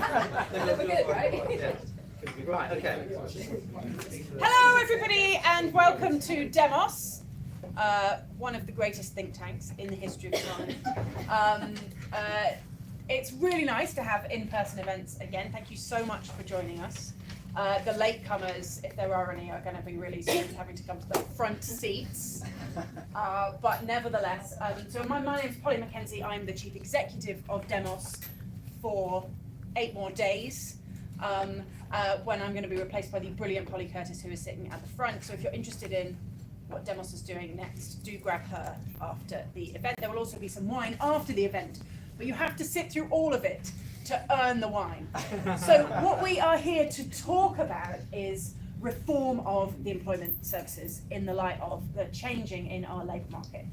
We're good, right? Right, okay. Hello, everybody, and welcome to Demos, one of the greatest think tanks in the history of time. It's really nice to have in-person events again. Thank you so much for joining us. The latecomers, if there are any, are going to be really soon having to come to the front seats. But nevertheless, so my name is Polly Mackenzie. I'm the Chief Executive of Demos for 8 more days, when I'm going to be replaced by the brilliant Polly Curtis, who is sitting at the front. So if you're interested in what Demos is doing next, do grab her after the event. There will also be some wine after the event, but you have to sit through all of it to earn the wine. So what we are here to talk about is reform of the employment services in the light of the changing in our labour market.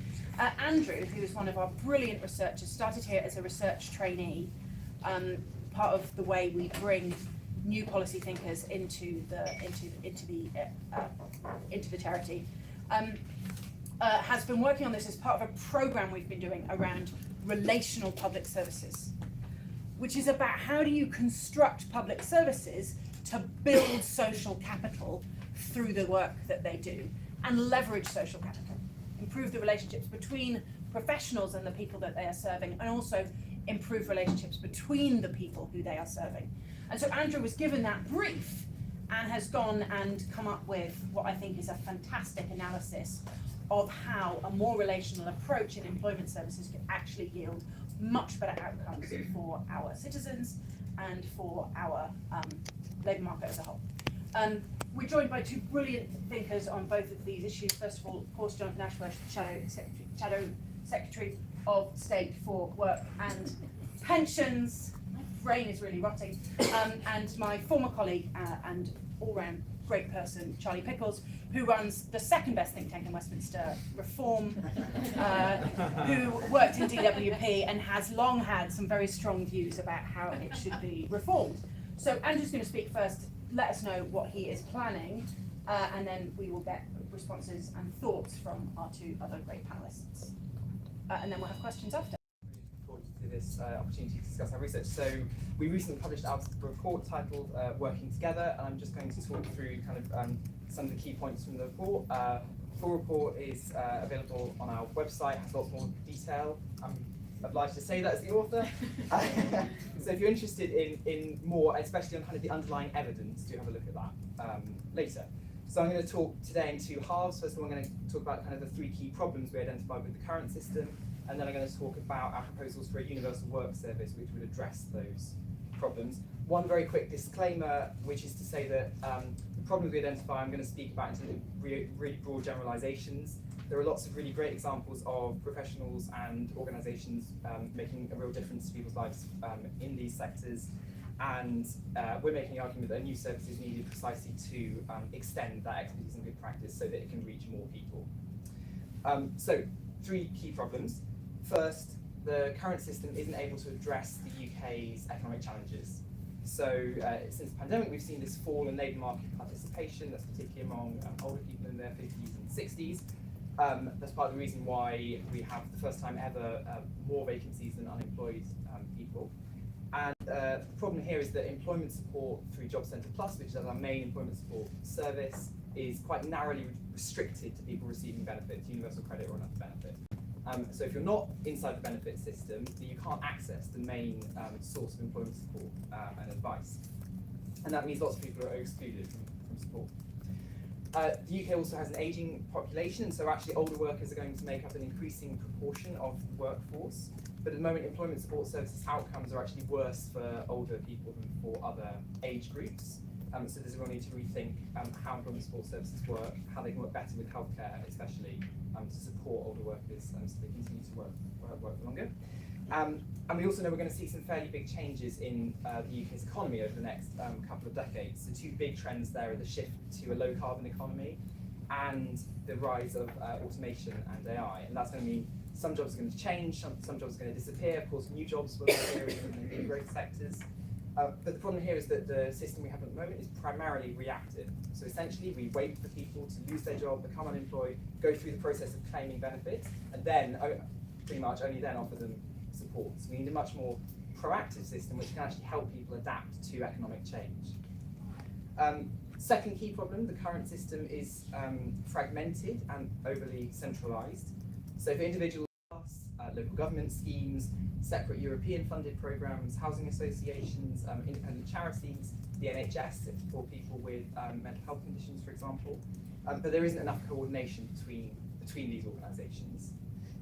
Andrew, who is one of our brilliant researchers, started here as a research trainee, part of the way we bring new policy thinkers into the charity, has been working on this as part of a programme we've been doing around relational public services, which is about how do you construct public services to build social capital through the work that they do and leverage social capital, improve the relationships between professionals and the people that they are serving, and also improve relationships between the people who they are serving. And so Andrew was given that brief and has gone and come up with what I think is a fantastic analysis of how a more relational approach in employment services can actually yield much better outcomes for our citizens and for our labour market as a whole. We're joined by 2 brilliant thinkers on both of these issues. First of all, of course, Jonathan Ashworth, Shadow Secretary of State for Work and Pensions. My brain is really rotting. And my former colleague and all-round great person, Charlie Pickles, who runs the second best think tank in Westminster, Reform, who worked in DWP and has long had some very strong views about how it should be reformed. So Andrew's going to speak first, let us know what he is planning, and then we will get responses and thoughts from our 2 other great panellists. And then we'll have questions after. Looking forward to this opportunity to discuss our research. So we recently published our report titled Working Together, and I'm just going to talk through kind of some of the key points from the report. The full report is available on our website, has lots more detail. I'm obliged to say that as the author. So if you're interested in more, especially on kind of the underlying evidence, do have a look at that later. So I'm going to talk today in 2 halves. First of all, I'm going to talk about kind of the 3 key problems we identified with the current system, and then I'm going to talk about our proposals for a universal work service which would address those problems. One very quick disclaimer, which is to say that the problems we identify, I'm going to speak about in really broad generalisations. There are lots of really great examples of professionals and organisations making a real difference to people's lives in these sectors, and we're making the argument that a new service is needed precisely to extend that expertise and good practice so that it can reach more people. So 3 key problems. First, the current system isn't able to address the UK's economic challenges. So since the pandemic, we've seen this fall in labour market participation, that's particularly among older people in their 50s and 60s. That's part of the reason why we have, for the first time ever, more vacancies than unemployed people. And the problem here is that employment support through Job Centre Plus, which is our main employment support service, is quite narrowly restricted to people receiving benefits, universal credit or another benefit. So if you're not inside the benefit system, then you can't access the main source of employment support and advice. And that means lots of people are excluded from support. The UK also has an ageing population, so actually older workers are going to make up an increasing proportion of the workforce. But at the moment, employment support services outcomes are actually worse for older people than for other age groups. So there's a real need to rethink how employment support services work, how they can work better with healthcare, especially to support older workers so they continue to work longer. And we also know we're going to see some fairly big changes in the UK's economy over the next couple of decades. The 2 big trends there are the shift to a low carbon economy and the rise of automation and AI. And that's going to mean some jobs are going to change, some jobs are going to disappear. Of course, new jobs will appear in the new growth sectors. But the problem here is that the system we have at the moment is primarily reactive. So essentially, we wait for people to lose their job, become unemployed, go through the process of claiming benefits, and then pretty much only then offer them support. So we need a much more proactive system which can actually help people adapt to economic change. Second key problem, the current system is fragmented and overly centralised. So for individuals, local government schemes, separate European funded programmes, housing associations, independent charities, the NHS for people with mental health conditions, for example, but there isn't enough coordination between these organisations.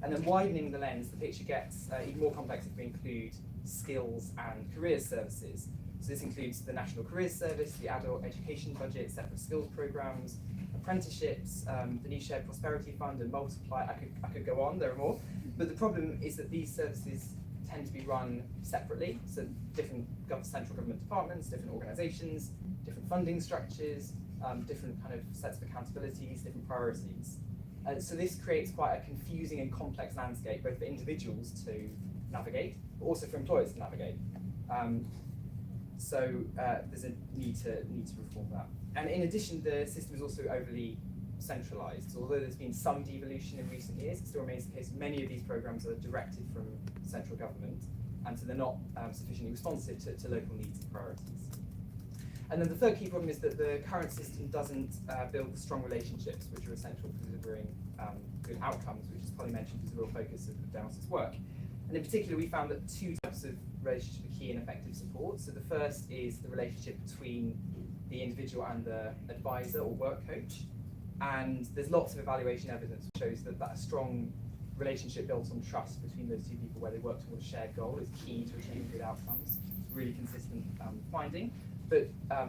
And then widening the lens, the picture gets even more complex if we include skills and careers services. So this includes the National Careers Service, the adult education budget, separate skills programmes, apprenticeships, the new Shared Prosperity Fund, and Multiply. I could go on, there are more. But the problem is that these services tend to be run separately, so different central government departments, different organisations, different funding structures, different kind of sets of accountabilities, different priorities. So this creates quite a confusing and complex landscape, both for individuals to navigate, but also for employers to navigate. So there's a need to reform that. And in addition, the system is also overly centralised. So although there's been some devolution in recent years, it still remains the case many of these programmes are directed from central government, and so they're not sufficiently responsive to local needs and priorities. And then the third key problem is that the current system doesn't build strong relationships, which are essential for delivering good outcomes, which, as Polly mentioned, is a real focus of Downs' work. And in particular, we found that two types of relationships are key in effective support. So the first is the relationship between the individual and the advisor or work coach. And there's lots of evaluation evidence which shows that a strong relationship built on trust between those two people where they work towards a shared goal is key to achieving good outcomes. It's really consistent finding. But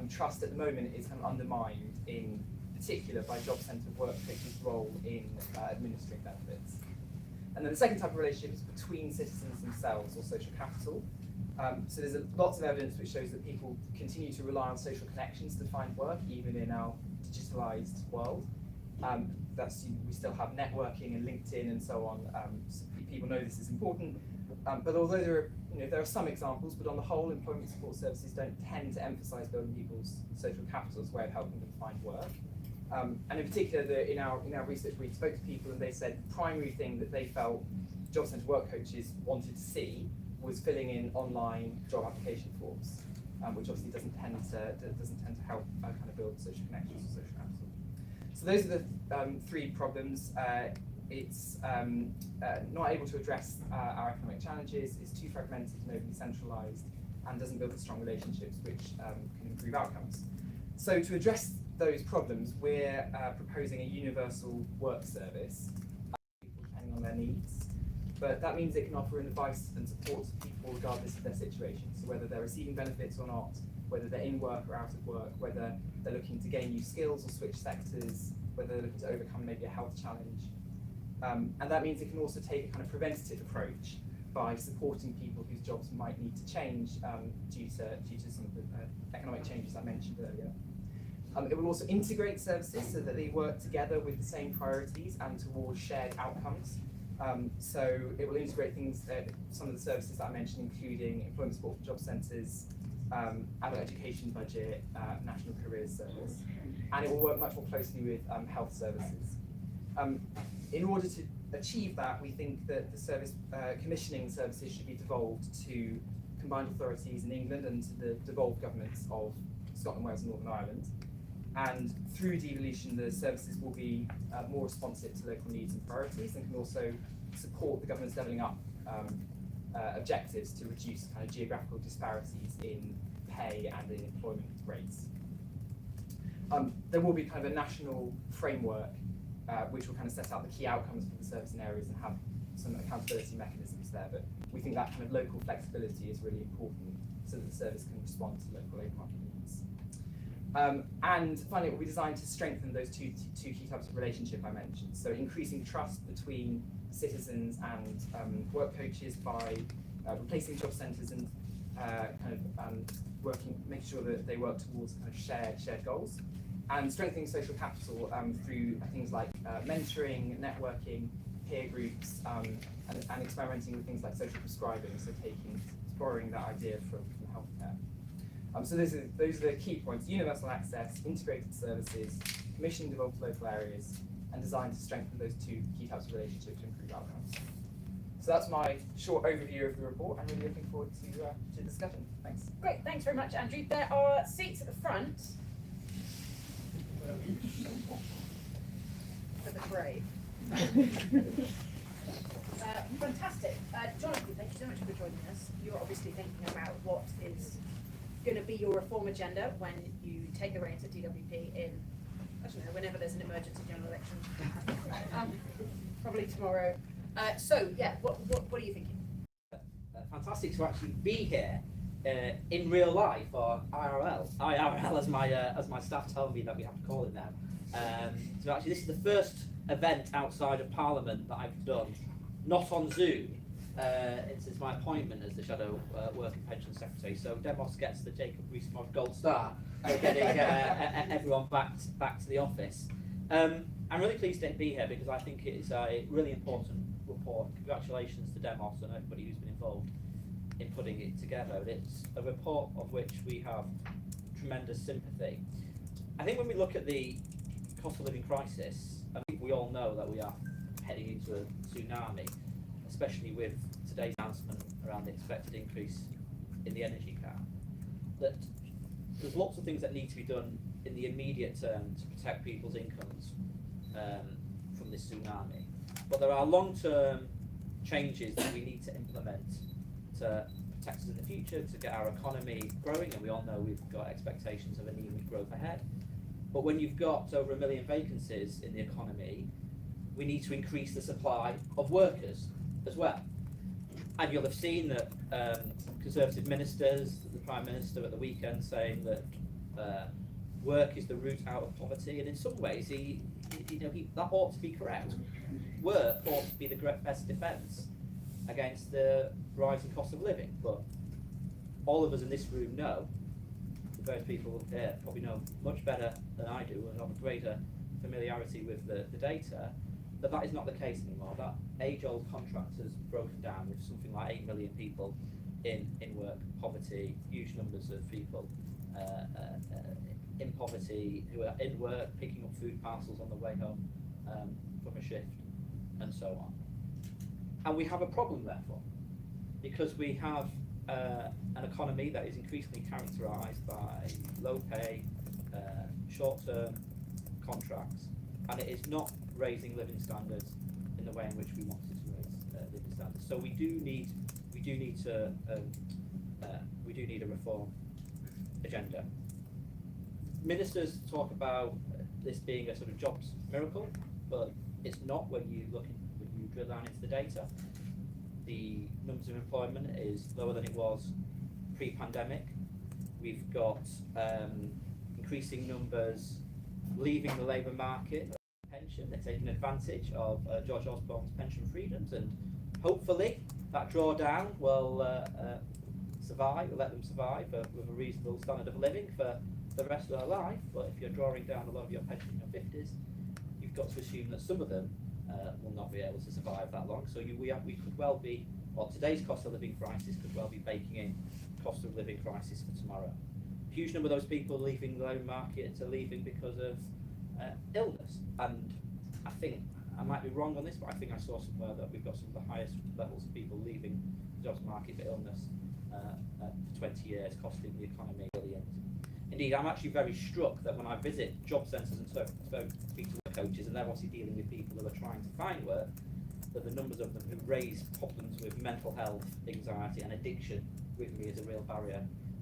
trust at the moment is kind of undermined in particular by job-centred work coaches' role in administering benefits. And then the second type of relationship is between citizens themselves, or social capital. So there's lots of evidence which shows that people continue to rely on social connections to find work, even in our digitalised world. We still have networking and LinkedIn and so on. So people know this is important. But although there are some examples, but on the whole, employment support services don't tend to emphasise building people's social capital as a way of helping them find work. And in particular, in our research, we spoke to people and they said the primary thing that they felt job centre work coaches wanted to see was filling in online job application forms, which obviously doesn't tend to help kind of build social connections or social capital. So those are the three problems. It's not able to address our economic challenges, is too fragmented and overly centralised, and doesn't build the strong relationships which can improve outcomes. So to address those problems, we're proposing a universal work service, depending on their needs. But that means it can offer advice and support to people regardless of their situation. So whether they're receiving benefits or not, whether they're in work or out of work, whether they're looking to gain new skills or switch sectors, whether they're looking to overcome maybe a health challenge. And that means it can also take a kind of preventative approach by supporting people whose jobs might need to change due to some of the economic changes I mentioned earlier. It will also integrate services so that they work together with the same priorities and towards shared outcomes. So it will integrate things, some of the services that I mentioned, including employment support for job centres, adult education budget, National Careers Service, and it will work much more closely with health services. In order to achieve that, we think that the service commissioning services should be devolved to combined authorities in England and to the devolved governments of Scotland, Wales and Northern Ireland. And through devolution, the services will be more responsive to local needs and priorities, and can also support the government's levelling up objectives to reduce kind of geographical disparities in pay and in employment rates. There will be kind of a national framework which will kind of set out the key outcomes for the service in areas and have some accountability mechanisms there. But we think that kind of local flexibility is really important so that the service can respond to local labour market needs. And finally, it will be designed to strengthen those two key types of relationship I mentioned. So increasing trust between citizens and work coaches by replacing job centres and making sure that they work towards kind of shared goals, and strengthening social capital through things like mentoring, networking, peer groups, and experimenting with things like social prescribing, so borrowing that idea from healthcare. So those are the key points: universal access, integrated services, commissioning devolved to local areas, and designed to strengthen those two key types of relationships to improve outcomes. So that's my short overview of the report. I'm really looking forward to discussion. Thanks. Great, thanks very much, Andrew. There are seats at the front for the brave. Fantastic. Jonathan, thank you so much for joining us. You're obviously thinking about what is going to be your reform agenda when you take the reins at DWP in, I don't know, whenever there's an emergency general election. Probably tomorrow. So, yeah, what are you thinking? Fantastic to actually be here in real life, or IRL as my staff tell me that we have to call it now. So actually this is the first event outside of Parliament that I've done, not on Zoom, since my appointment as the Shadow Work and Pension Secretary. So Demos gets the Jacob Rees-Mogg Gold Star for getting everyone back to the office. I'm really pleased to be here because I think it is a really important report. Congratulations to Demos and everybody who's been involved in putting it together. It's a report of which we have tremendous sympathy. I think when we look at the cost of living crisis, I think we all know that we are heading into a tsunami, especially with today's announcement around the expected increase in the energy cap. That there's lots of things that need to be done in the immediate term to protect people's incomes from this tsunami. But there are long-term changes that we need to implement to protect us in the future, to get our economy growing, and we all know we've got expectations of anemic growth ahead. But when you've got over 1 million vacancies in the economy, we need to increase the supply of workers as well. And you'll have seen that Conservative ministers, the Prime Minister at the weekend saying that work is the route out of poverty, and in some ways that ought to be correct. Work ought to be the best defence against the rising cost of living, but all of us in this room know, the various people here probably know much better than I do and have a greater familiarity with the data, that is not the case anymore. That age-old contract has broken down with something like 8 million people in work poverty, huge numbers of people in poverty who are in work, picking up food parcels on the way home from a shift, and so on. And we have a problem, therefore, because we have an economy that is increasingly characterised by low pay, short-term contracts, and it is not raising living standards in the way in which we wanted to raise living standards. So we do need a reform agenda. Ministers talk about this being a sort of jobs miracle, but it's not when you drill down into the data. The numbers of employment is lower than it was pre-pandemic. We've got increasing numbers leaving the labour market. Pension, they're taking advantage of George Osborne's pension freedoms, and hopefully that drawdown will survive, will let them survive with a reasonable standard of living for the rest of their life. But if you're drawing down a lot of your pension in your 50s, you've got to assume that some of them will not be able to survive that long. So we could well be, or today's cost of living crisis could well be baking in cost of living crisis for tomorrow. A huge number of those people leaving the labour market are leaving because of illness, and I think, I might be wrong on this, but I think I saw somewhere that we've got some of the highest levels of people leaving the jobs market for illness for 20 years, costing the economy billions. Indeed, I'm actually very struck that when I visit job centres and speak to work coaches, and they're obviously dealing with people who are trying to find work, that the numbers of them who raise problems with mental health, anxiety and addiction with me is a real barrier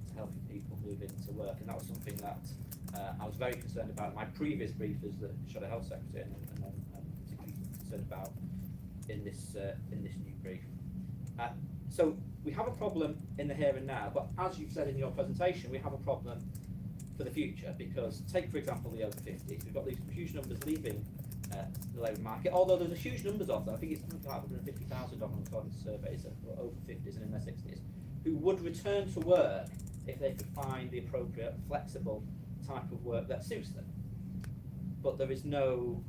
to helping people move into work. And that was something that I was very concerned about in my previous brief as the Shadow Health Secretary, and I'm particularly concerned about in this new brief. So we have a problem in the here and now, but as you've said in your presentation, we have a problem for the future, because take for example the over 50s. We've got these huge numbers leaving the labour market, although there's a huge numbers of them. I think it's something like 150,000 of them according to surveys of over 50s and in their 60s, who would return to work if they could find the appropriate flexible type of work that suits them. But there is no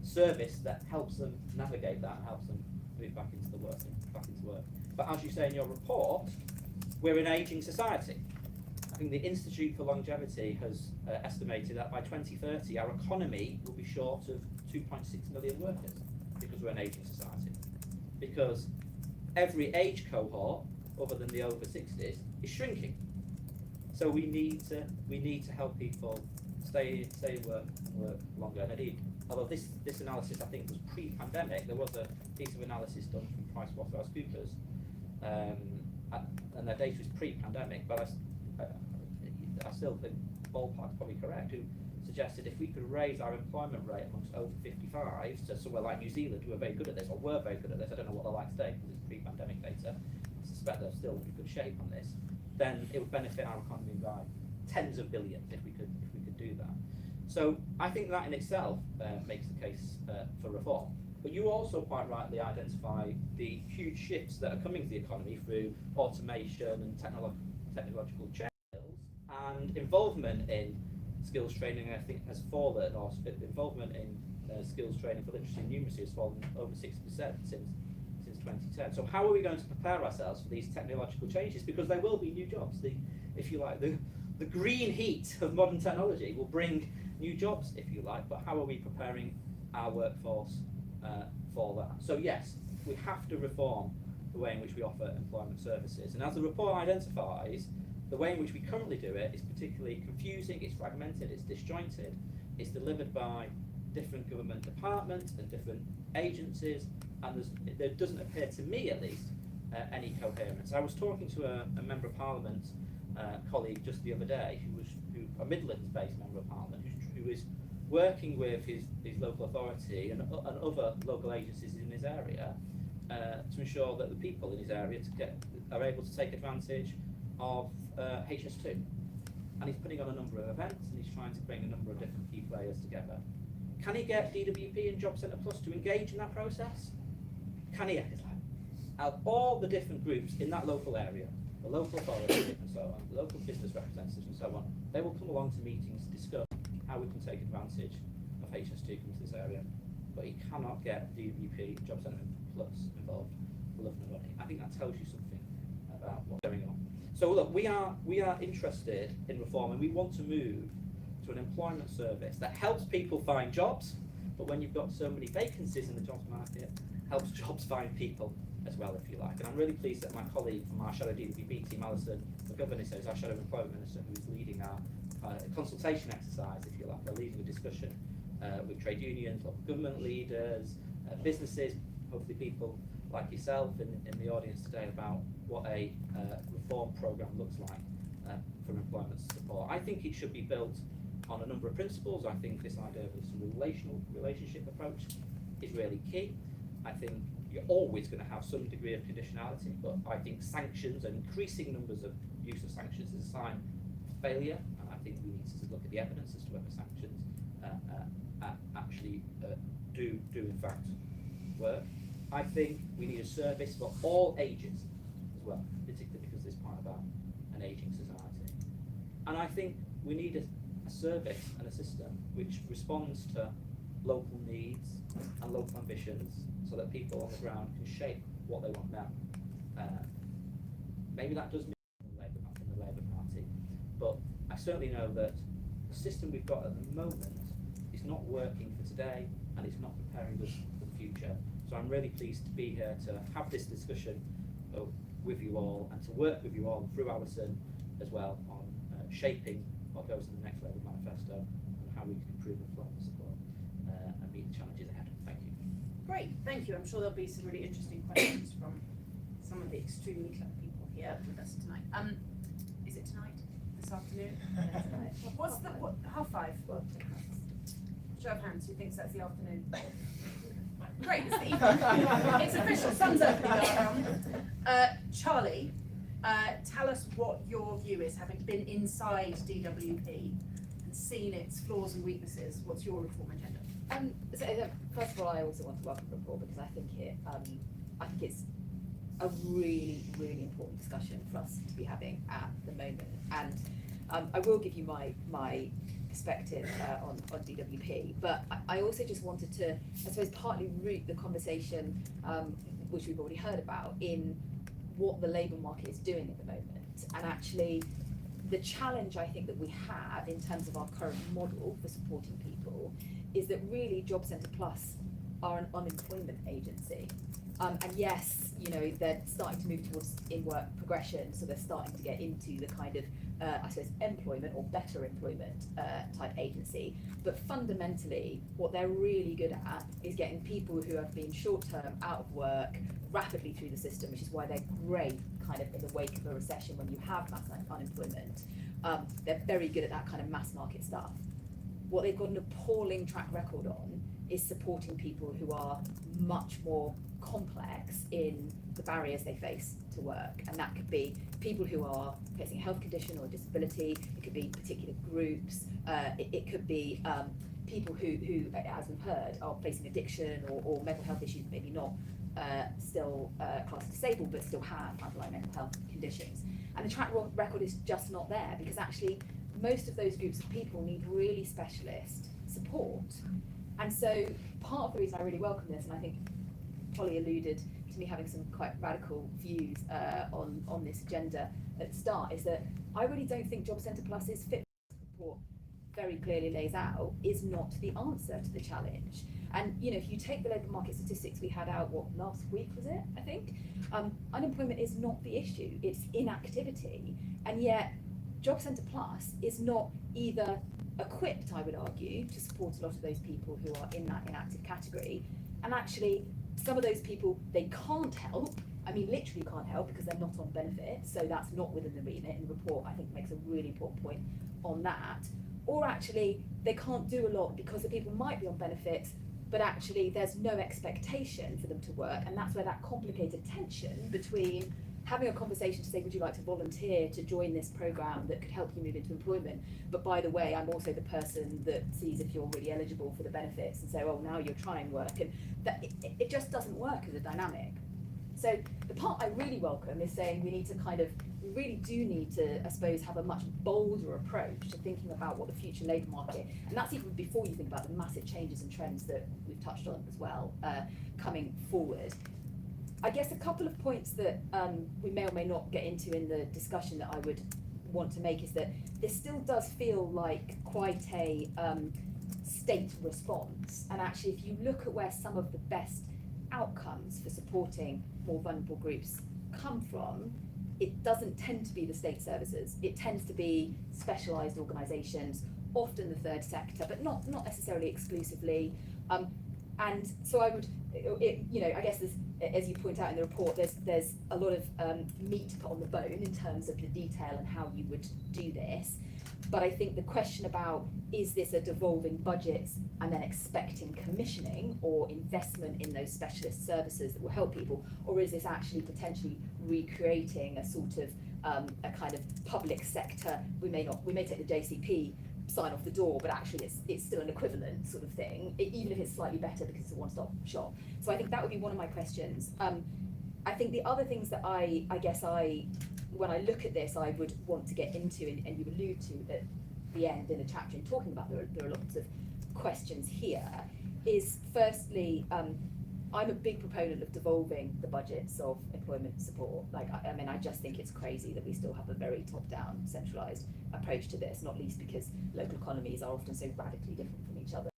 service that helps them navigate that and helps them move back into work. But as you say in your report, we're an ageing society. I think the Institute for Longevity has estimated that by 2030 our economy will be short of 2.6 million workers, because we're an ageing society. Because every age cohort, other than the over 60s, is shrinking. So we need to help people stay work longer. And indeed, although this analysis I think was pre-pandemic, there was a piece of analysis done from PricewaterhouseCoopers, and their data is pre-pandemic, but I still think ballpark's probably correct, who suggested if we could raise our employment rate amongst over 55s to somewhere like New Zealand, who are very good at this, or were very good at this, I don't know what they're like today because it's pre-pandemic data, I suspect they're still in good shape on this, then it would benefit our economy by tens of billions if we could do that. So I think that in itself makes the case for reform. But you also quite rightly identify the huge shifts that are coming to the economy through automation and technological change, and involvement in skills training, I think, has fallen, or involvement in skills training for literacy and numeracy has fallen over 60% since 2010. So how are we going to prepare ourselves for these technological changes? Because there will be new jobs. If you like, the green heat of modern technology will bring new jobs, if you like, but how are we preparing our workforce for that? So yes, we have to reform the way in which we offer employment services. And as the report identifies, the way in which we currently do it is particularly confusing, it's fragmented, it's disjointed, it's delivered by different government departments and different agencies, and there doesn't appear, to me at least, any coherence. I was talking to a Member of Parliament colleague just the other day, a Midlands-based Member of Parliament, who is working with his local authority and other local agencies in his area to ensure that the people in his area are able to take advantage of HS2. And he's putting on a number of events, and he's trying to bring a number of different key players together. Can he get DWP and Job Centre Plus to engage in that process? Can he? Out of all the different groups in that local area, the local authority and so on, the local business representatives and so on, they will come along to meetings to discuss how we can take advantage of HS2 coming to this area. But he cannot get DWP, Job Centre Plus involved for love nor money. I think that tells you something about what's going on. So look, we are interested in reform, and we want to move to an employment service that helps people find jobs, but when you've got so many vacancies in the jobs market, helps jobs find people as well, if you like. And I'm really pleased that my colleague from our Shadow DWP team, Alison McGovern, is our Shadow Employment Minister, who is leading our consultation exercise, if you like. They're leading a discussion with trade unions, local government leaders, businesses, hopefully people like yourself in the audience today, about what a reform programme looks like for employment support. I think it should be built on a number of principles. I think this idea of a relationship approach is really key. I think you're always going to have some degree of conditionality, but I think sanctions and increasing numbers of use of sanctions is a sign of failure, and I think we need to look at the evidence as to whether sanctions actually do in fact work. I think we need a service for all ages as well, particularly because this is part about an ageing society. And I think we need a service and a system which responds to local needs and local ambitions, so that people on the ground can shape what they want now. Maybe that does mean in the Labour Party, but I certainly know that the system we've got at the moment is not working for today, and it's not preparing us for the future. So I'm really pleased to be here to have this discussion with you all, and to work with you all through Alison as well on shaping what goes in the next Labour manifesto and how we can improve employment support and meet the challenges ahead. Thank you. Great, thank you. I'm sure there'll be some really interesting questions from some of the extremely clever people here with us tonight. Is it tonight? This afternoon? What's the, half five? Show of hands, who thinks that's the afternoon? Great, it's the evening. It's official, sun's opening. Charlie, tell us what your view is, having been inside DWP and seen its flaws and weaknesses. What's your reform agenda? First of all, I also want to welcome the report, because I think it's a really, really important discussion for us to be having at the moment. And I will give you my perspective on DWP, but I also just wanted to, I suppose, partly root the conversation, which we've already heard about, in what the labour market is doing at the moment. And actually, the challenge I think that we have in terms of our current model for supporting people is that really Job Centre Plus are an unemployment agency. And yes, you know, they're starting to move towards in-work progression, so they're starting to get into the kind of, I suppose, employment or better employment type agency. But fundamentally, what they're really good at is getting people who have been short-term out of work rapidly through the system, which is why they're great kind of in the wake of a recession when you have mass unemployment. They're very good at that kind of mass market stuff. What they've got an appalling track record on is supporting people who are much more complex in the barriers they face to work. And that could be people who are facing a health condition or a disability, it could be particular groups, it could be people who, as we've heard, are facing addiction or mental health issues, maybe not still classed disabled, but still have underlying mental health conditions. And the track record is just not there, because actually most of those groups of people need really specialist support. And so part of the reason I really welcome this, and I think Polly alluded to me having some quite radical views on this agenda at the start, is that I really don't think Job Centre Plus's fit report very clearly lays out is not the answer to the challenge. And you know, if you take the labour market statistics we had out, what, last week was it, I think? Unemployment is not the issue, it's inactivity. And yet Job Centre Plus is not either equipped, I would argue, to support a lot of those people who are in that inactive category. And actually, some of those people they can't help. I mean, literally can't help because they're not on benefits, so that's not within the remit. And the report, I think, makes a really important point on that. Or actually, they can't do a lot because the people might be on benefits, but actually there's no expectation for them to work. And that's where that complicated tension between having a conversation to say, would you like to volunteer to join this programme that could help you move into employment? But by the way, I'm also the person that sees if you're really eligible for the benefits and say, oh, now you're trying work. And that it just doesn't work as a dynamic. So the part I really welcome is saying we need to kind of, we really do need to, I suppose, have a much bolder approach to thinking about what the future labour market, and that's even before you think about the massive changes and trends that we've touched on as well, coming forward. I guess a couple of points that we may or may not get into in the discussion that I would want to make is that this still does feel like quite a state response. And actually, if you look at where some of the best outcomes for supporting more vulnerable groups come from, it doesn't tend to be the state services. It tends to be specialised organisations, often the third sector, but not necessarily exclusively. And so I would, you know, I guess there's, as you point out in the report, there's a lot of meat to put on the bone in terms of the detail and how you would do this. But I think the question about, is this a devolving budgets and then expecting commissioning or investment in those specialist services that will help people, or is this actually potentially recreating a sort of a kind of public sector? We may take the JCP sign off the door, but actually it's still an equivalent sort of thing, even if it's slightly better because it's a one-stop shop. So I think that would be one of my questions. I think the other things that I guess when I look at this, I would want to get into, and you allude to at the end in the chapter in talking about there are lots of questions here, is firstly, I'm a big proponent of devolving the budgets of employment support. Like, I mean, I just think it's crazy that we still have a very top-down, centralised approach to this, not least because local economies are often so radically different from each other.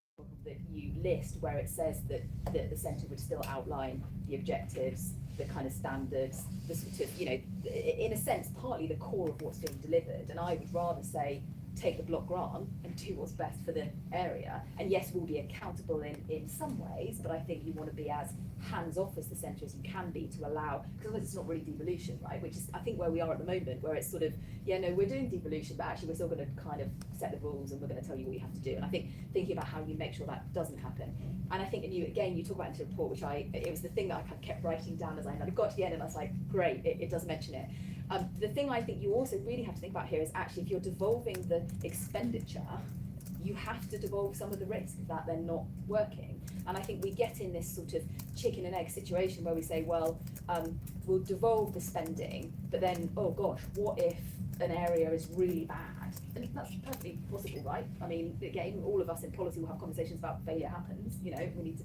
That you list where it says that the centre would still outline the objectives, the kind of standards, the sort of, you know, in a sense, partly the core of what's being delivered. And I would rather say, take the block grant and do what's best for the area. And yes, we'll be accountable in some ways, but I think you want to be as hands-off as the centre as you can be to allow, because otherwise it's not really devolution, right? Which is, I think, where we are at the moment, where it's sort of, yeah, no, we're doing devolution, but actually we're still going to kind of set the rules and we're going to tell you what you have to do. And I think thinking about how you make sure that doesn't happen. And I think, and you talk about into the report, which it was the thing that I kind of kept writing down as I got to the end, and I was like, great, it does mention it. The thing I think you also really have to think about here is actually if you're devolving the expenditure, you have to devolve some of the risk that they're not working. And I think we get in this sort of chicken and egg situation where we say, well, we'll devolve the spending, but then, oh gosh, what if an area is really bad? I mean, that's perfectly possible, right? I mean, again, all of us in policy will have conversations about failure happens, you know, we need to,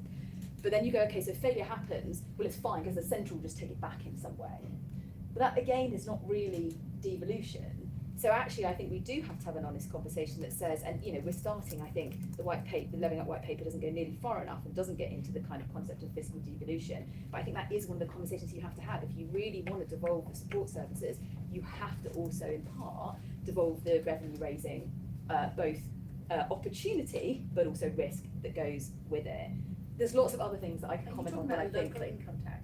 but then you go, okay, so failure happens, well, it's fine because the centre will just take it back in some way. But that, again, is not really devolution. So actually, I think we do have to have an honest conversation that says, and we're starting, I think, the white paper, the Levelling Up white paper doesn't go nearly far enough and doesn't get into the kind of concept of fiscal devolution. But I think that is one of the conversations you have to have. If you really want to devolve the support services, you have to also, in part, devolve the revenue raising, both opportunity, but also risk that goes with it. There's lots of other things that I can comment on that I think. Local income tax.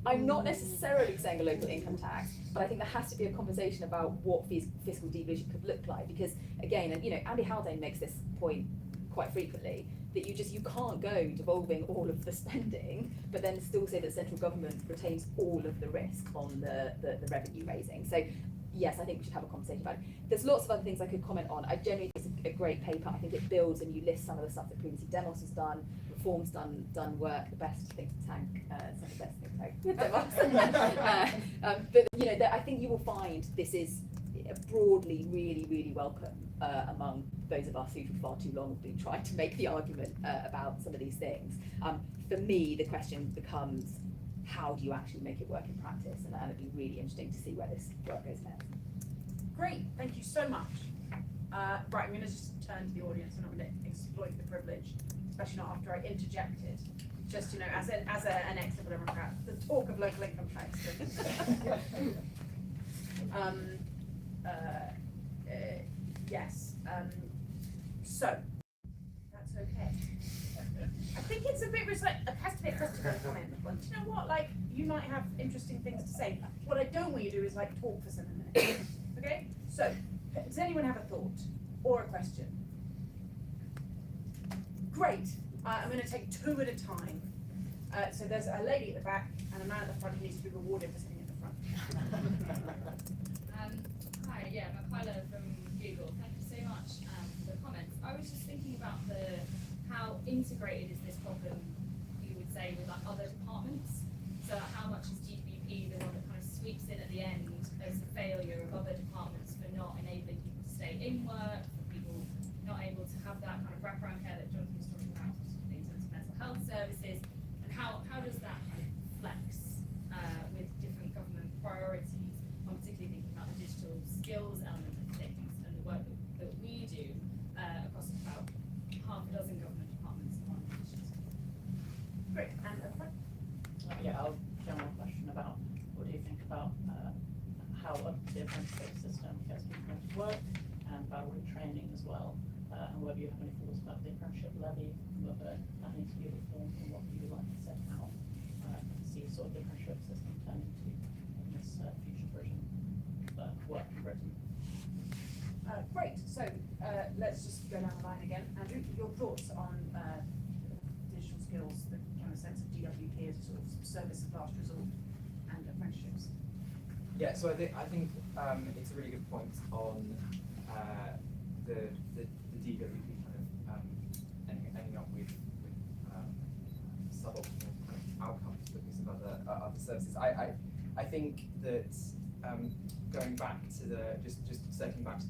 I'm not necessarily saying a local income tax, but I think there has to be a conversation about what fiscal devolution could look like, because again, and Andy Haldane makes this point quite frequently, that you can't go devolving all of the spending, but then still say that central government retains all of the risk on the revenue raising. So yes, I think we should have a conversation about it. There's lots of other things I could comment on. I generally think it's a great paper. I think it builds and you list some of the stuff that previously Demos has done, Reform's done work, the best think tank, some of the best think tank, Demos. But I think you will find this is broadly really, really welcome among those of us who for far too long have been trying to make the argument about some of these things. For me, the question becomes, how do you actually make it work in practice? And it'd be really interesting to see where this work goes next. Great, thank you so much. Right, I'm going to just turn to the audience. I'm not going to exploit the privilege, especially not after I interjected. Just as an ex-Liberal Democrat, the talk of local income tax. Yes. So that's okay. I think it's a bit it has to be a festival comment. But do you know what? Like, you might have interesting things to say. What I don't want you to do is talk for 7 minutes. Okay? So, does anyone have a thought or a question? Great. I'm going to take 2 at a time. So there's a lady at the back and a man at the front who needs to be rewarded for sitting at the front. Hi, yeah, Michaela from Google. Thank you so much for the comments. I was just thinking about how integrated is this problem, you would say, with other departments? So how much is GBP the one that kind of sweeps in at the end as the failure of other departments for not enabling people to stay in work, for people not able to have that kind of wraparound care that Jonathan was talking about in terms of mental health services, and how does that kind of flex with different government priorities? I'm particularly thinking about the digital skills element of things and the work that we do across about half a dozen government departments on digital skills. Great. And at the front. Yeah, I'll general question about what do you think about how the apprenticeship system gets people into work, and about retraining as well, and whether you have any thoughts about the apprenticeship levy, whether that needs to be reformed, and what you would like to set out to see sort of the apprenticeship system turn into in this future version of work in Britain. Great. So let's just go down the line again. Andrew, your thoughts on digital skills, the kind of sense of DWP as a sort of service of last resort, and apprenticeships? Yeah, so I think it's a really good point on the DWP kind of ending up with suboptimal kind of outcomes because of other services. I think that going back to just circling back to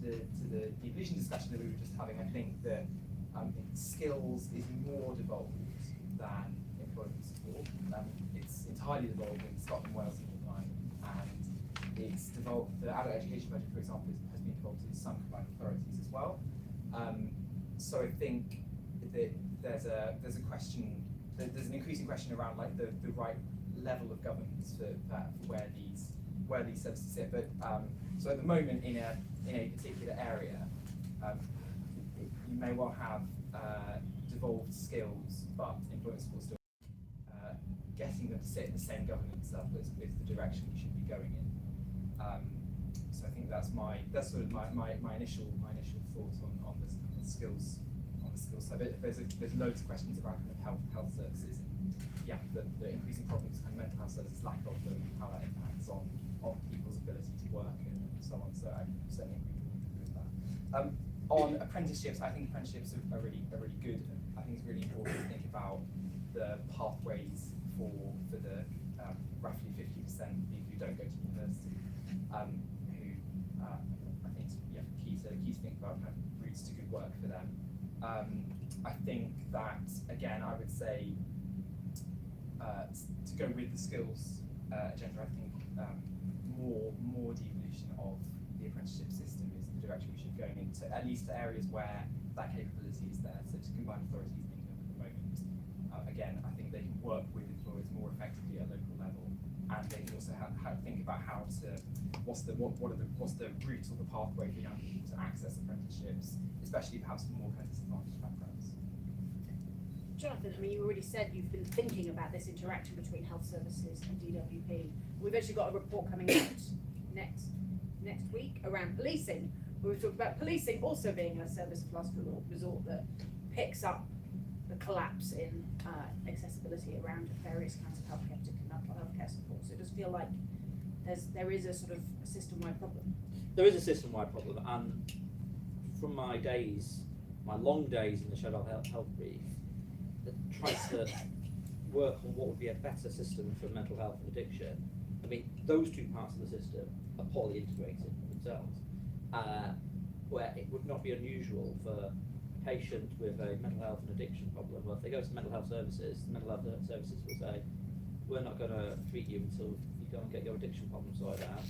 the devolution discussion that we were just having, I think that skills is more devolved than employment support. It's entirely devolved in Scotland, Wales, and Northern Ireland, and it's devolved. The adult education budget, for example, has been devolved to some combined authorities as well. So I think that there's a question. There's an increasing question around the right level of governance for where these services sit. But so at the moment in a particular area, you may well have devolved skills, but employment support still getting them to sit in the same governance level is the direction we should be going in. So I think that's sort of my initial thoughts on this kind of skills side. But there's loads of questions around kind of health services. Yeah, the increasing problems, kind of mental health services, lack of them, how that impacts on people's ability to work and so on. So I certainly agree with that. On apprenticeships, I think apprenticeships are really good. I think it's really important to think about the pathways for the roughly 50% of people who don't go to university, who I think is key to think about kind of routes to good work for them. I think that again, I would say to go with the skills agenda. I think more devolution of the the apprenticeship system is the direction we should go into, at least for areas where that capability is there. So to combined authorities being at the moment, again, I think they can work with employers more effectively at a local level, and they can also think about how to what's the route or the pathway for young people to access apprenticeships, especially perhaps from more kind of disadvantaged backgrounds. Jonathan, I mean, you already said you've been thinking about this interaction between health services and DWP. We've actually got a report coming out next week around policing, where we've talked about policing also being a service of last resort that picks up the collapse in accessibility around various kinds of healthcare, particularly mental healthcare support. So it does feel like there is a sort of a system-wide problem. There is a system-wide problem, and from my long days in the Shadow Health Brief, trying to work on what would be a better system for mental health and addiction. I mean, those two parts of the system are poorly integrated themselves, where it would not be unusual for a patient with a mental health and addiction problem, well, if they go to mental health services, the mental health services will say, we're not going to treat you until you go and get your addiction problem sorted out.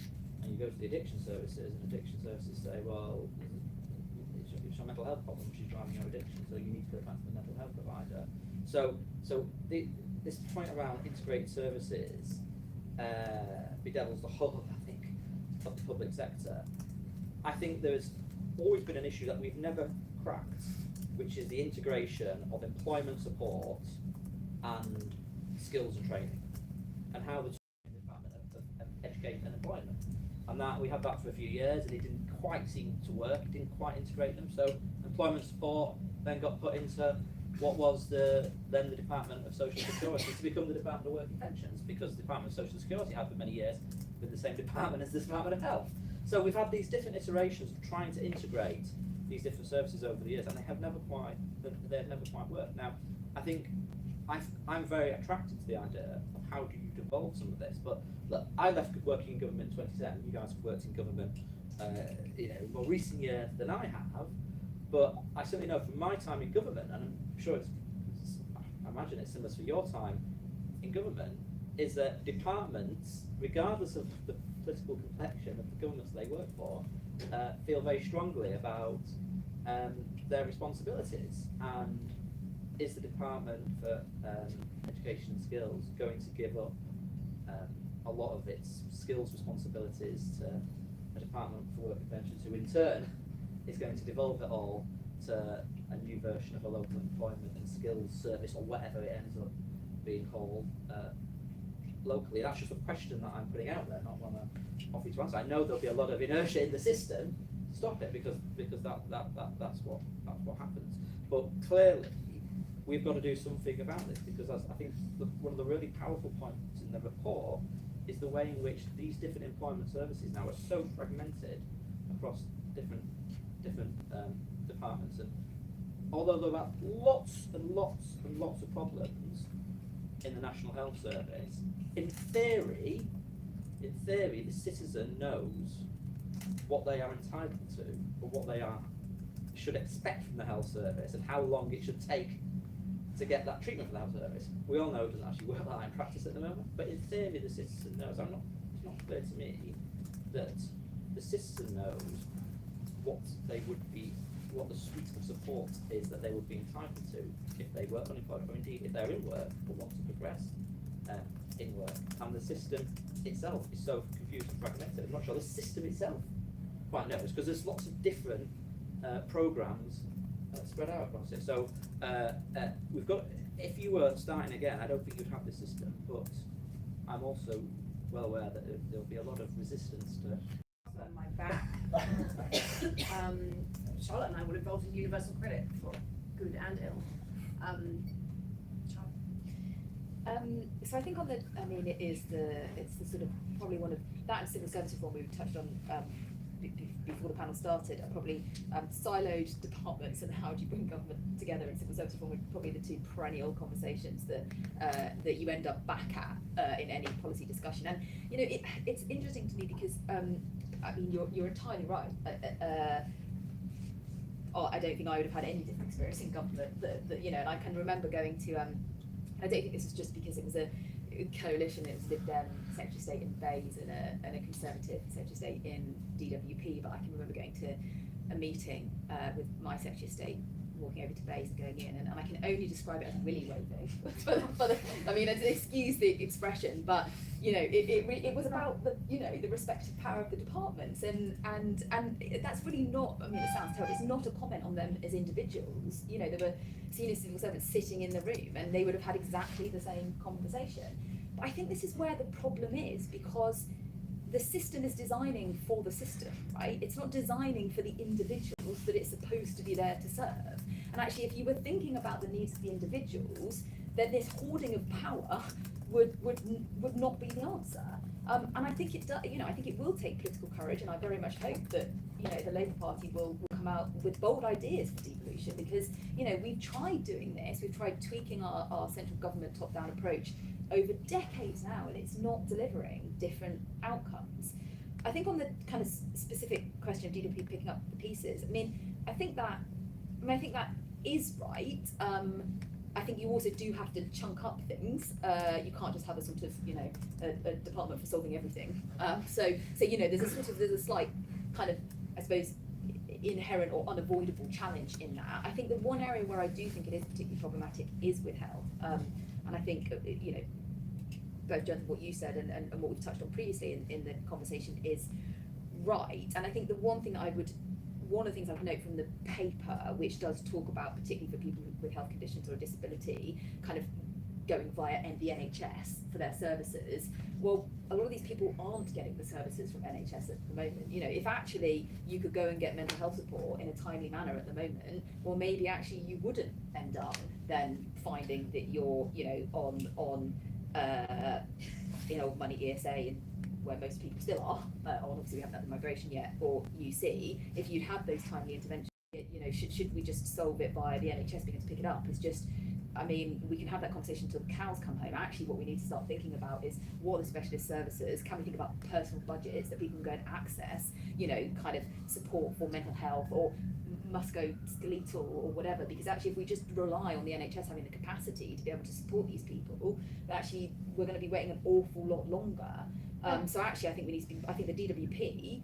And you go to the addiction services, and addiction services say, well, it's your mental health problem which is driving your addiction, so you need to go back to the mental health provider. So this point around integrated services bedevils the whole, I think, of the public sector. I think there's always been an issue that we've never cracked, which is the integration of employment support and skills and training, and how the Department of Education and Employment. And that we had that for a few years, and it didn't quite seem to work. It didn't quite integrate them. So employment support then got put into what was then the Department of Social Security to become the Department of Work and Pensions, because the Department of Social Security had for many years been the same department as the Department of Health. So we've had these different iterations of trying to integrate these different services over the years, and they have never quite worked. Now, I think I'm very attracted to the idea of how do you devolve some of this. But look, I left working in government in 2010. You guys have worked in government, more recent years than I have. But I certainly know from my time in government, and I'm sure I imagine it's similar to your time in government, is that departments, regardless of the political complexion of the governments they work for, feel very strongly about their responsibilities. And is the Department for Education and Skills going to give up a lot of its skills responsibilities to a Department for Work and Pensions, who in turn is going to devolve it all to a new version of a local employment and skills service, or whatever it ends up being called locally? That's just a question that I'm putting out there, not one to offer you to answer. I know there'll be a lot of inertia in the system to stop it, because that's what happens. But clearly, we've got to do something about this, because I think one of the really powerful points in the report is the way in which these different employment services now are so fragmented across different departments. And although there are lots and lots and lots of problems in the National Health Service, in theory, the citizen knows what they are entitled to, or what they should expect from the health service, and how long it should take to get that treatment from the health service. We all know it doesn't actually work like that in practice at the moment, but in theory the citizen knows. It's not clear to me that the citizen knows what the suite of support is that they would be entitled to if they were unemployed, or indeed if they're in work but want to progress in work. And the system itself is so confused and fragmented. I'm not sure the system itself quite knows, because there's lots of different programmes spread out across it. So we've got, if you were starting again, I don't think you'd have this system, but I'm also well aware that there'll be a lot of resistance to On my back. Charlotte and I were involved in universal credit for good and ill. Charlotte. So I think it's the sort of probably one of that and civil service reform we touched on before the panel started, are probably siloed departments, and how do you bring government together in civil service reform are probably the two perennial conversations that you end up back at in any policy discussion. And it's interesting to me because I mean you're entirely right. I don't think I would have had any different experience in government. And I can remember going to. I don't think this was just because it was coalition. It was Lib Dem Secretary of State in Bays and a Conservative Secretary of State in DWP. But I can remember going to a meeting with my Secretary of State, walking over to Bays and going in, and I can only describe it as willy waving. I mean, excuse the expression, but you know, it was about the, you know, the respective power of the departments, and that's really not. I mean, it sounds terrible. It's not a comment on them as individuals. You know, there were senior civil servants sitting in the room, and they would have had exactly the same conversation. But I think this is where the problem is, because the system is designing for the system, right? It's not designing for the individuals that it's supposed to be there to serve. And actually, if you were thinking about the needs of the individuals, then this hoarding of power would not be the answer. And I think it does, you know, I think it will take political courage, and I very much hope that, you know, the Labour Party will come out with bold ideas for devolution, because, you know, we've tried doing this, we've tried tweaking our central government top-down approach over decades now, and it's not delivering different outcomes. I think on the kind of specific question of DWP picking up the pieces, I think that is right. I think you also do have to chunk up things. You can't just have a sort of, you know, a department for solving everything. So you know, there's a slight kind of, I suppose, inherent or unavoidable challenge in that. I think the one area where I do think it is particularly problematic is with health. And I think, you know, both Jonathan, what you said and what we've touched on previously in the conversation is right. And I think one of the things I would note from the paper, which does talk about, particularly for people with health conditions or a disability, kind of going via the NHS for their services. Well, a lot of these people aren't getting the services from NHS at the moment. You know, if actually you could go and get mental health support in a timely manner at the moment, well, maybe actually you wouldn't end up then finding that you're, you know, on you know, money ESA, and where most people still are, obviously we haven't had the migration yet, or UC. If you'd have those timely interventions, you know, should we just solve it by the NHS being able to pick it up? It's just, I mean, we can have that conversation until the cows come home. Actually, what we need to start thinking about is, what are the specialist services? Can we think about personal budgets that people can go and access, you know, kind of support for mental health or musculoskeletal or whatever? Because actually, if we just rely on the NHS having the capacity to be able to support these people, actually we're going to be waiting an awful lot longer. So actually, I think the DWP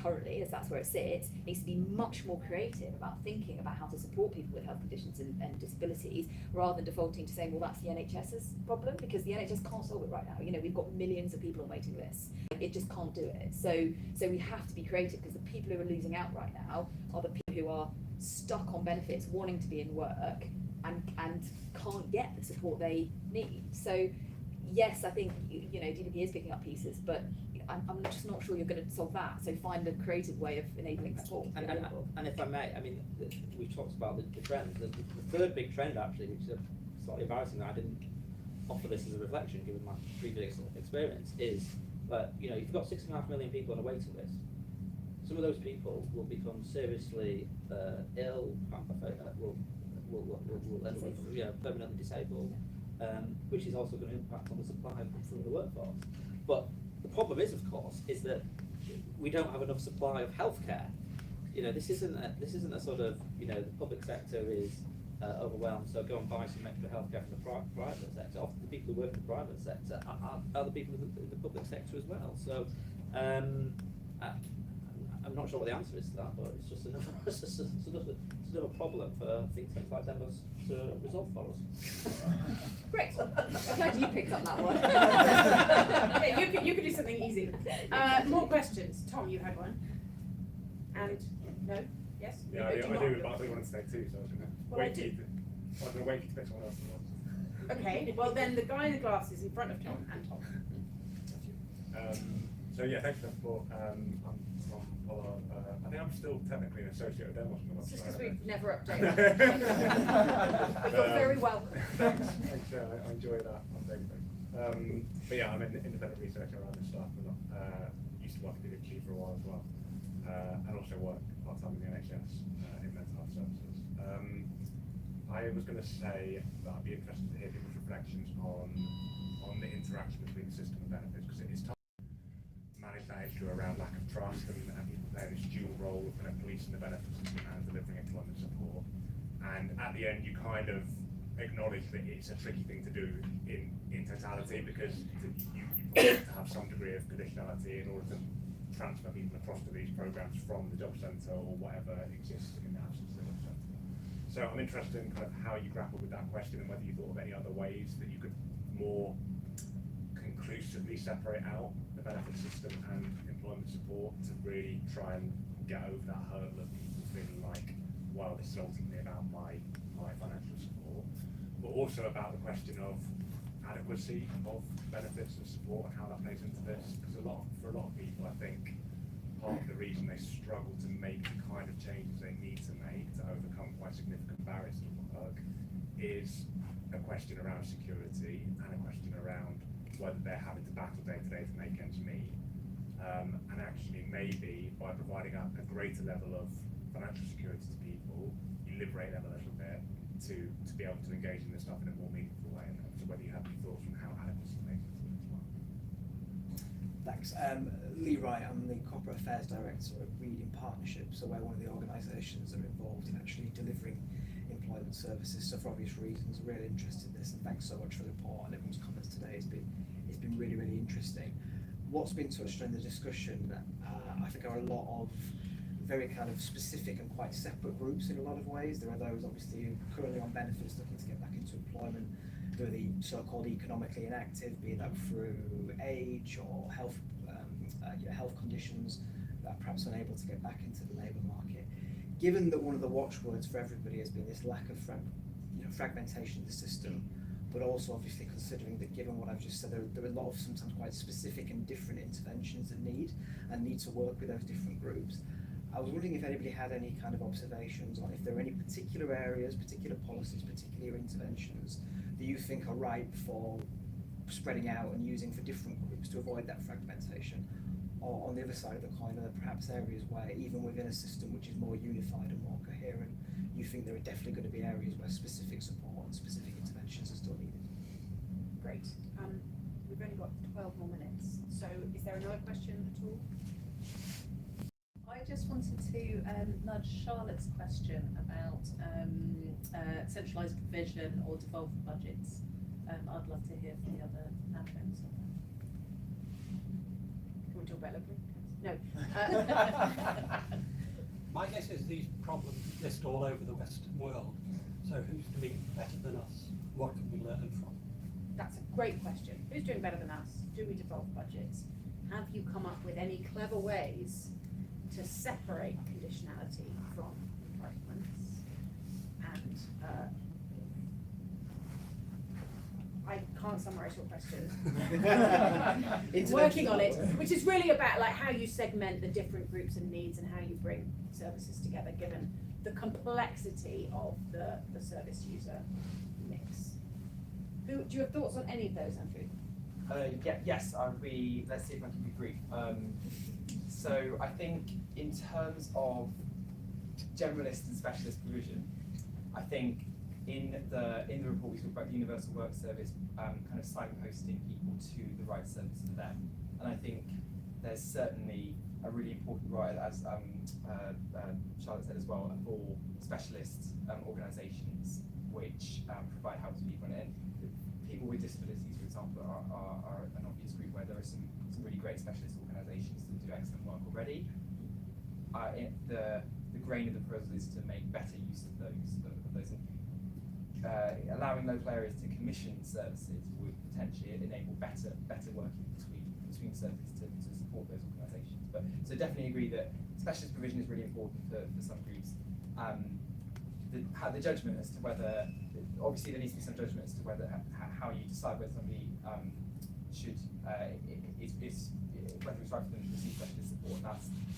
currently, as that's where it sits, needs to be much more creative about thinking about how to support people with health conditions and disabilities, rather than defaulting to saying, well, that's the NHS's problem, because the NHS can't solve it right now. You know, we've got millions of people on waiting lists. It just can't do it. So we have to be creative, because the people who are losing out right now are the people who are stuck on benefits, wanting to be in work, and can't get the support they need. So yes, I think, you know, DWP is picking up pieces, but I'm just not sure you're going to solve that. So find a creative way of enabling support. And if I may, I mean, we've talked about the trends. The third big trend, actually, which is slightly embarrassing that I didn't offer this as a reflection given my previous experience, is that, you know, you've got 6.5 million people on a waiting list. Some of those people will become seriously ill, will end up, you know, permanently disabled, which is also going to impact on the supply of some of the workforce. But the problem is, of course, is that we don't have enough supply of healthcare. You know, this isn't a sort of, you know, the public sector is overwhelmed, so go and buy some extra healthcare from the private sector. Often the people who work in the private sector are the people in the public sector as well. So I'm not sure what the answer is to that, but it's just another problem for think tanks like Denver's to resolve for us. Great. I'm glad you picked up that one. Yeah, you could do something easy. More questions. Tom, you had one. And no? Yes? Yeah, I do, but I do want to stay too, so I was going to wait to pick someone else. Okay, well then the guy in the glasses in front of Tom and Tom. So yeah, thanks for the support. I'm from Pollard. I think I'm still technically an associate of Denmark. It's just because we've never updated. We got very well. Thanks, I enjoy that updating. But yeah, I'm an independent researcher around this stuff. I used to work at DWP for a while as well, and also work part-time in the NHS in mental health services. I was going to say that I'd be interested to hear people's reflections on the interaction between the system and benefits, because it's tough to manage that issue around lack of trust and people playing this dual role of kind of policing the benefits system and delivering employment support. And at the end, you kind of acknowledge that it's a tricky thing to do in totality, because you probably have to have some degree of conditionality in order to transfer people across to these programs from the job centre or whatever exists in the absence of the job centre. So I'm interested in kind of how you grapple with that question and whether you thought of any other ways that you could more conclusively separate out the benefit system and employment support to really try and get over that hurdle of people feeling like, well, this is ultimately about my financial support, but also about the question of adequacy of benefits and support and how that plays into this. Because for a lot of people, I think part of the reason they struggle to make the kind of changes they need to make to overcome quite significant barriers to work is a question around security and a question around whether they're having to battle day to day to make ends meet. And actually, maybe by providing a greater level of financial security to people, you liberate them a little bit to be able to engage in this stuff in a more meaningful way. And so whether you have any thoughts on how adequacy plays into it as well. Thanks. Lee Wright, I'm the Corporate Affairs Director at Reading Partnership, so we're one of the organisations that are involved in actually delivering employment services. So for obvious reasons, we're really interested in this, and thanks so much for the report and everyone's comments today. It's been really, really interesting. What's been touched on in the discussion, I think, are a lot of very kind of specific and quite separate groups in a lot of ways. There are those obviously who are currently on benefits looking to get back into employment. There are the so-called economically inactive, be that through age or health health conditions, that are perhaps unable to get back into the labour market. Given that one of the watchwords for everybody has been this lack of fragmentation of the system, but also obviously considering that given what I've just said, there are a lot of sometimes quite specific and different interventions that need to work with those different groups. I was wondering if anybody had any kind of observations on if there are any particular areas, particular policies, particular interventions that you think are ripe for spreading out and using for different groups to avoid that fragmentation. Or on the other side of the coin, are there perhaps areas where even within a system which is more unified and more coherent, you think there are definitely going to be areas where specific support and specific interventions are still needed? Great. We've only got 12 more minutes. So is there another question at all? I just wanted to nudge Charlotte's question about centralised provision or devolved budgets. I'd love to hear from the other admins on that. Can we talk about local? No. My guess is these problems exist all over the Western world. So who's doing better than us? What can we learn from? That's a great question. Who's doing better than us? Do we devolve budgets? Have you come up with any clever ways to separate conditionality from entitlements? And I can't summarise your question. Working on it, which is really about like how you segment the different groups and needs and how you bring services together, given the complexity of the service user mix. Do you have thoughts on any of those, Andrew? Yes, let's see if I can be brief. So I think in terms of generalist and specialist provision, I think in the report we talk about the universal work service kind of signposting people to the right service for them. And I think there's certainly a really important role, as Charlotte said as well, for specialist organisations which provide help to people. And people with disabilities, for example, are an obvious group where there are some really great specialist organisations that do excellent work already. The grain of the proposal is to make better use of those. Allowing local areas to commission services would potentially enable better working between services to support those organisations. But so definitely agree that specialist provision is really important for some groups. The judgment as to whether, obviously there needs to be some judgment as to whether how you decide whether somebody should whether it's right for them to receive specialist support.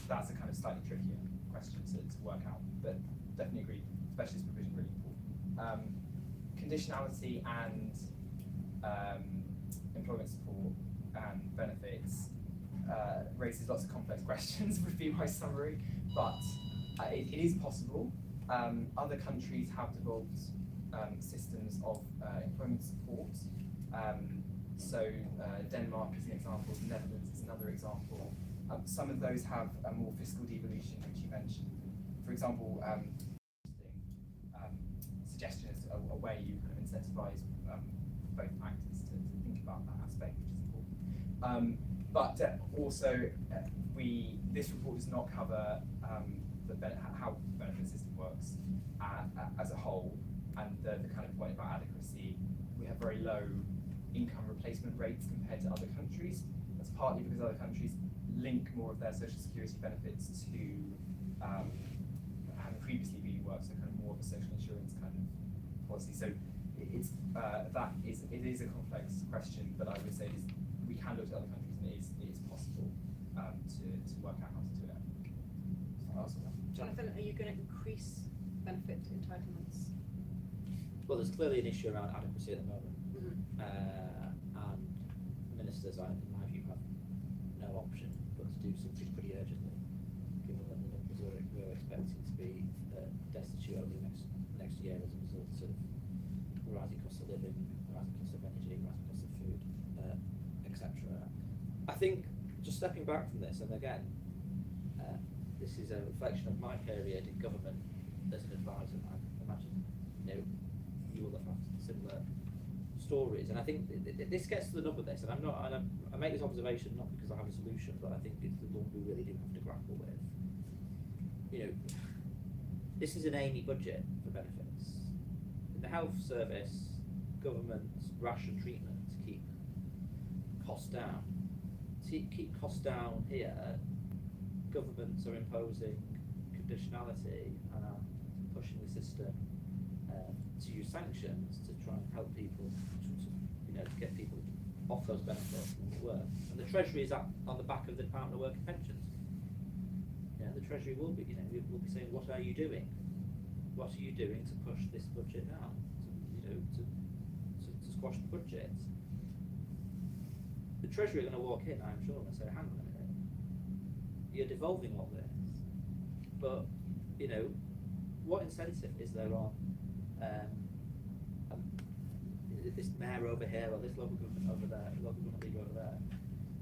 That's a kind of slightly trickier question to work out. But definitely agree, specialist provision really important. Conditionality and employment support and benefits raises lots of complex questions would be my summary, but it is possible. Other countries have developed systems of employment support. So Denmark is an example, the Netherlands is another example. Some of those have a more fiscal devolution, which you mentioned. For example, suggestion as to a way you kind of incentivise both actors to think about that aspect, which is important. But also, this report does not cover how the benefit system works as a whole, and the kind of point about adequacy. We have very low income replacement rates compared to other countries. That's partly because other countries link more of their social security benefits to having previously been worked, so kind of more of a social insurance kind of policy. So it is a complex question, but I would say we can look at other countries, and it is possible to work out how to do it. Jonathan, are you going to increase benefit entitlements? Well, there's clearly an issue around adequacy at the moment, Mm-hmm. and ministers, in my view, have no option but to do something pretty urgently, given that the numbers we're expecting to be destitute over the next year as a result of rising cost of living, rising cost of energy, rising cost of food, etc. I think, just stepping back from this, and again, this is a reflection of my period in government as an advisor. I imagine you will have had similar stories, and I think this gets to the nub of this. And I make this observation not because I have a solution, but I think it's the one we really do have to grapple with. This is an Amy budget for benefits. In the health service, governments ration treatment to keep costs down. To keep costs down here, governments are imposing conditionality and are pushing the system to use sanctions to try and help people, to get people off those benefits and work. And the Treasury is on the back of the Department of Work and Pensions. The Treasury will be, will be saying, what are you doing? What are you doing to push this budget down? To squash the budget. The Treasury are going to walk in, I'm sure, and say, hang on a minute, you're devolving all this, but what incentive is there on this mayor over here or this local government over there, local government leader over there,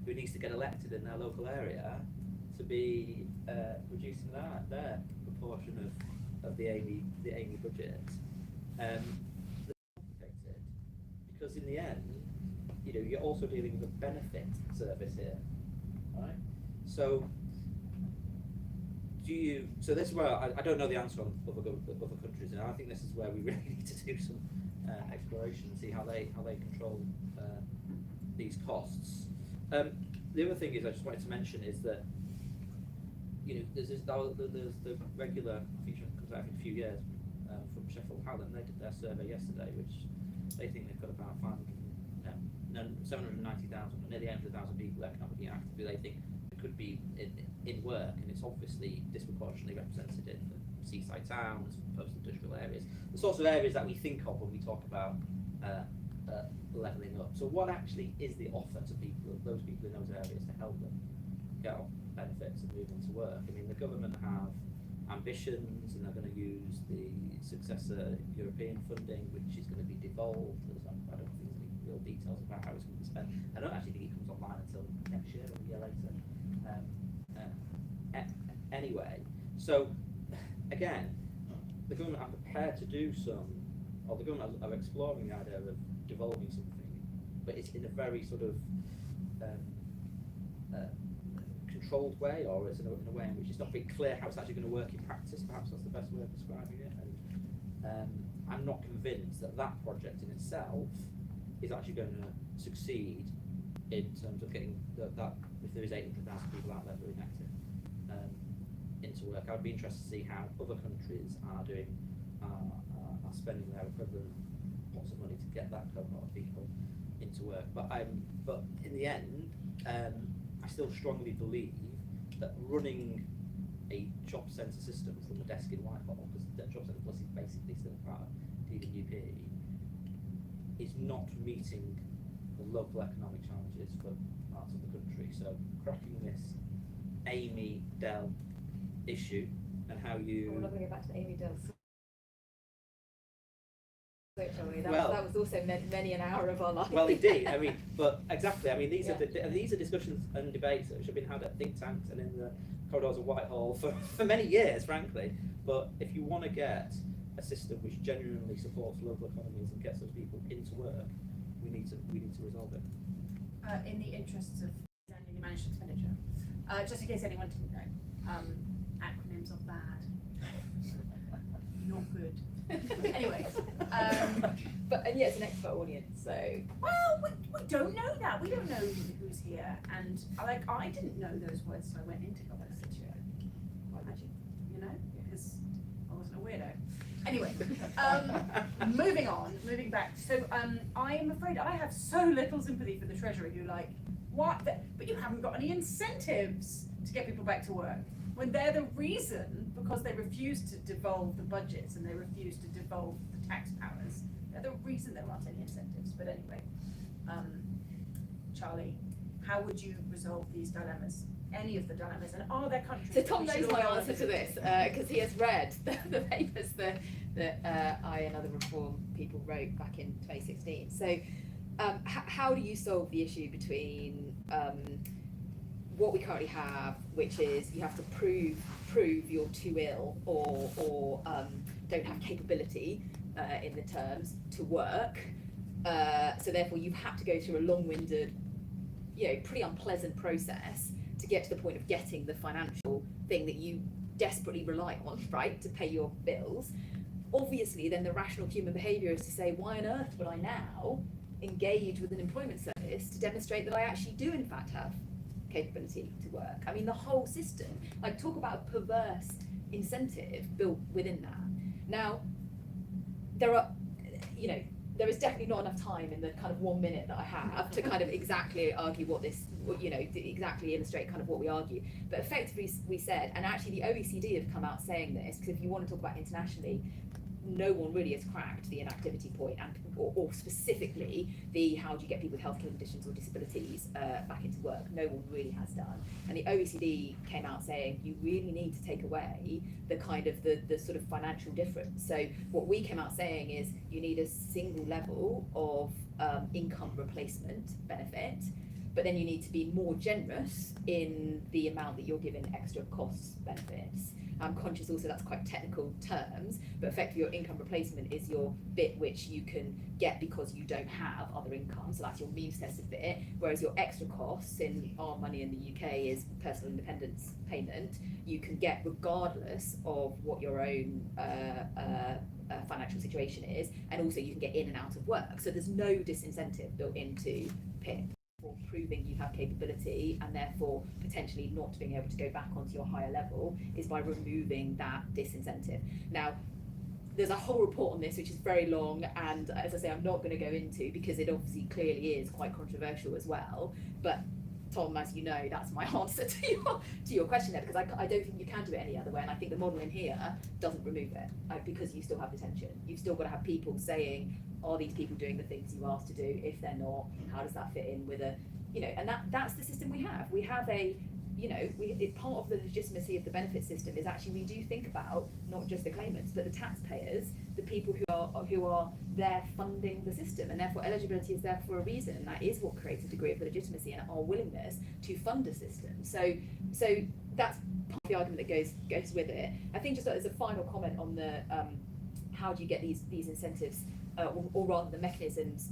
who needs to get elected in their local area to be reducing their proportion of the Amy budget? Complicated, because in the end, you're also dealing with a benefit service here, right? So so this is where I don't know the answer on other countries, and I think this is where we really need to do some exploration and see how they control these costs. The other thing I just wanted to mention is that there's the regular feature that comes out every few years from Sheffield Hallam. They did their survey yesterday, which they think they've got about 790,000, or nearly 800,000 people economically active who they think could be in work, and it's obviously disproportionately represented in the seaside towns, post-industrial areas, the sorts of areas that we think of when we talk about levelling up. So what actually is the offer to those people in those areas to help them get off benefits and move on to work? I mean, the government have ambitions, and they're going to use the successor European funding, which is going to be devolved. I don't think there's any real details about how it's going to be spent. I don't actually think it comes online until next year or a year later. Anyway, so again, the government are prepared to do or the government are exploring the idea of devolving something, but it's in a very sort of controlled way, or it's in a way in which it's not very clear how it's actually going to work in practice. Perhaps that's the best way of describing it. And I'm not convinced that project in itself is actually going to succeed in terms of getting that if there is 800,000 people out there who are inactive into work. I'd be interested to see how other countries are doing, are spending their equivalent pots of money to get that cohort of people into work. But in the end, I still strongly believe that running a job centre system from the desk in Whitehall, because the Job Centre Plus is basically still part of DWP, is not meeting the local economic challenges for parts of the country. So cracking this Amy Dell issue and how you... We're not going to go back to the Amy Dell. Well, that was also many an hour of our life. Well, indeed. I mean, but exactly. I mean, these are discussions and debates which have been had at think tanks and in the corridors of Whitehall for many years, frankly. But if you want to get a system which genuinely supports local economies and gets those people into work, we need to resolve it. In the interests of annually managed expenditure, just in case anyone didn't know, acronyms are bad. Not good. Anyway, But and yeah, it's an expert audience, so well, we don't know that. We don't know who's here, and I didn't know those words, so I went into governance this year. Why would you? You know, because I wasn't a weirdo. Anyway, moving back. So I am afraid I have so little sympathy for the Treasury who what? But you haven't got any incentives to get people back to work. When they're the reason, because they refuse to devolve the budgets and they refuse to devolve the tax powers, they're the reason there aren't any incentives. But anyway, Charlie, how would you resolve these dilemmas? Any of the dilemmas, and are there countries? So that Tom we should knows my all answer to visit? this because he has read the papers that I and other reform people wrote back in 2016. So how do you solve the issue between what we currently have, which is you have to prove you're too ill or don't have capability in the terms to work, so therefore you have to go through a long-winded, pretty unpleasant process to get to the point of getting the financial thing that you desperately rely on, right, to pay your bills. Obviously, then the rational human behaviour is to say, why on earth would I now engage with an employment service to demonstrate that I actually do in fact have capability to work? I mean, the whole system, talk about a perverse incentive built within that. Now, there is definitely not enough time in the kind of 1 minute that I have to kind of exactly argue exactly illustrate kind of what we argue. But effectively we said, and actually the OECD have come out saying this, because if you want to talk about internationally, no one really has cracked the inactivity point, or specifically the how do you get people with health conditions or disabilities back into work. No one really has done. And the OECD came out saying you really need to take away the kind of the sort of financial difference. So what we came out saying is you need a single level of income replacement benefit, but then you need to be more generous in the amount that you're given extra costs benefits. I'm conscious also that's quite technical terms, but effectively your income replacement is your bit which you can get because you don't have other income, so that's your means tested bit, whereas your extra costs in our money in the UK is personal independence payment, you can get regardless of what your own financial situation is, and also you can get in and out of work. So there's no disincentive built into PIP for proving you have capability, and therefore potentially not being able to go back onto your higher level is by removing that disincentive. Now, there's a whole report on this which is very long, and as I say, I'm not going to go into because it obviously clearly is quite controversial as well. But Tom, as you know, that's my answer to your question there, because I don't think you can do it any other way, and I think the model in here doesn't remove it, because you still have detention. You've still got to have people saying, are these people doing the things you asked to do? If they're not, how does that fit in with a, and that's the system we have. We have a, part of the legitimacy of the benefit system is actually we do think about not just the claimants, but the taxpayers, the people who are there funding the system, and therefore eligibility is there for a reason, and that is what creates a degree of legitimacy and our willingness to fund a system. So that's part of the argument that goes with it. I think just as a final comment on the how do you get these incentives, or rather the mechanisms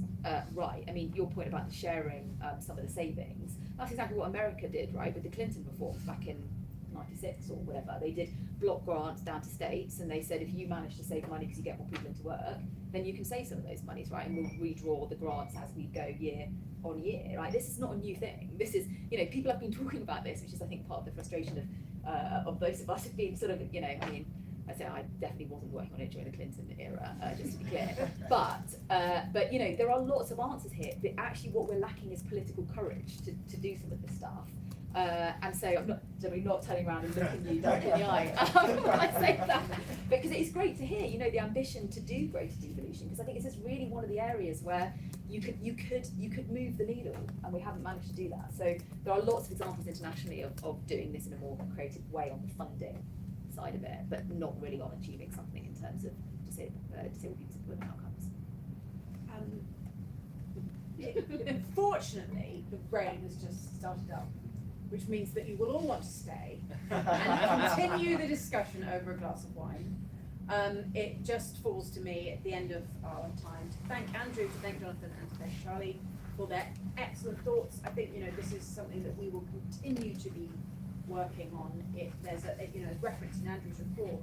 right. I mean, your point about the sharing some of the savings, that's exactly what America did, right, with the Clinton reforms back in 96 or whatever. They did block grants down to states, and they said if you manage to save money because you get more people into work, then you can save some of those monies, right, and we'll redraw the grants as we go year on year, right? This is not a new thing. This is, people have been talking about this, which is I think part of the frustration of those of us have been sort of, I mean, I say I definitely wasn't working on it during the Clinton era, just to be clear. But there are lots of answers here. But actually, what we're lacking is political courage to do some of this stuff. And so I'm generally not turning around and looking you dark in the eye when I say that, because it's great to hear, the ambition to do greater devolution, because I think this is really one of the areas where you could move the needle, and we haven't managed to do that. So there are lots of examples internationally of doing this in a more creative way on the funding side of it, but not really on achieving something in terms of disabled people's employment outcomes. Fortunately, the rain has just started up, which means that you will all want to stay and continue the discussion over a glass of wine. It just falls to me at the end of our time to thank Andrew, to thank Jonathan, and to thank Charlie for their excellent thoughts. I think, you know, this is something that we will continue to be working on. If there's a you know, reference in Andrew's report,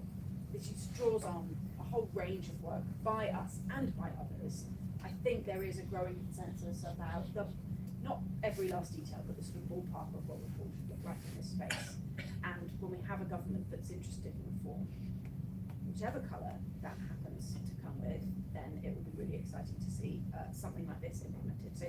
this just draws on a whole range of work by us and by others. I think there is a growing consensus about the, not every last detail, but the sort of ballpark of what reform should look like in this space. And when we have a government that's interested in reform, whichever colour that happens to come with, then it will be really exciting to see something like this implemented. So